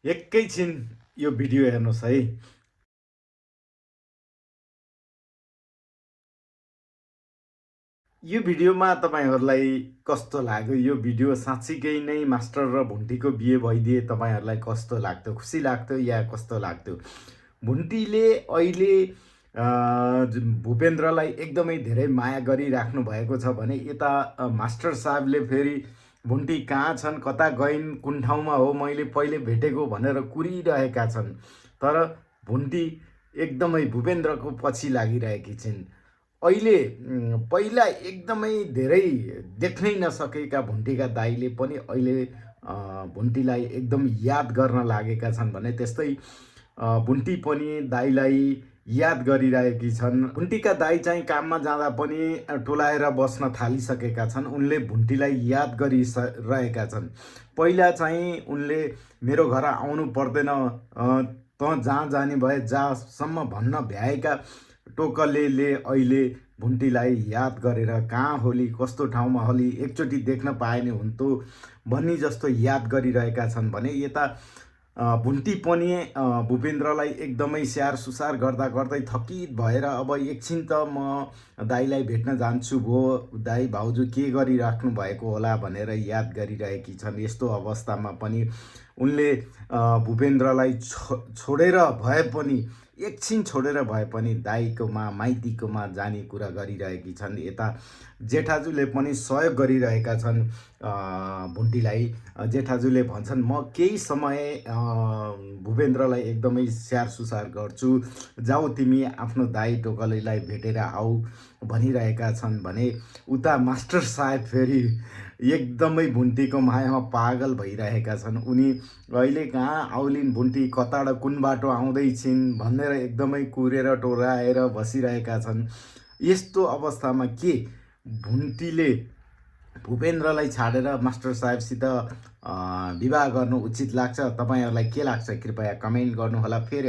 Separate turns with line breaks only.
एकैछिन यो भिडियो हेर्नुहोस् है। यो भिडियोमा तपाईँहरूलाई कस्तो लाग्यो? यो भिडियो साँच्चीकै नै मास्टर र भुन्टीको बिहे भइदिए तपाईँहरूलाई कस्तो लाग्थ्यो? खुसी लाग्थ्यो या कस्तो लाग्थ्यो? भुन्टीले अहिले भूपेन्द्रलाई एकदमै धेरै माया गरिराख्नु भएको छ भने यता मास्टर साहबले फेरि भुन्टी कहाँ छन्, कता गइन्, कुन ठाउँमा हो, मैले पहिले भेटेको भनेर कुरिरहेका छन्। तर भुन्टी एकदमै भूपेन्द्रको पछि लागिरहेकी छिन्। अहिले पहिला एकदमै धेरै देख्नै नसकेका भुन्टीका दाइले पनि अहिले भुन्टीलाई एकदम याद गर्न लागेका छन् भने त्यस्तै भुन्टी पनि दाइलाई याद गरिरहेकी छन्। भुन्टीका दाइ चाहिँ काममा जाँदा पनि टोलाएर बस्न थालिसकेका छन्। उनले भुन्टीलाई याद गरिरहेका छन्। पहिला चाहिँ उनले मेरो घर आउनु पर्दैन, त जहाँ जाने भए जहाँसम्म भन्न भ्याएका टोकलेले अहिले भुन्टीलाई याद गरेर कहाँ होली, कस्तो ठाउँमा होली, एकचोटि देख्न पाए नि हुन्थ्यो भन्ने जस्तो याद गरिरहेका छन् भने यता भुन्टी पनि भूपेन्द्रलाई एकदमै स्याहार सुसार गर्दा गर्दै थकित भएर अब एकछिन त म दाइलाई भेट्न जान्छु भो, दाइ भाउजू के गरिराख्नु भएको होला भनेर याद गरिरहेकी छन्। यस्तो अवस्थामा पनि उनले भूपेन्द्रलाई छोडेर भए पनि एकछिन छोडेर भए पनि दाइकोमा माइतीकोमा जाने कुरा गरिरहेकी छन्। यता जेठाजुले पनि सहयोग गरिरहेका छन् भुन्टीलाई। जेठाजुले भन्छन् म केही समय भूपेन्द्रलाई एकदमै स्याहार सुसार गर्छु, जाऊ तिमी आफ्नो दाइ टोकलीलाई भेटेर आऊ भनिरहेका छन् भने उता मास्टर साहेब फेरि एकदमै भुन्टीको मायामा पागल भइरहेका छन्। उनी अहिले कहाँ आउलिन्, भुन्टी कताबाट कुन बाटो आउँदैछिन् भनेर एकदमै कुरेर टोराएर बसिरहेका छन्। यस्तो अवस्थामा के भुन्टीले भूपेन्द्रलाई छाडेर मास्टर साहेबसित विवाह गर्नु उचित लाग्छ? तपाईँहरूलाई के लाग्छ? कृपया कमेन्ट गर्नुहोला। फेरि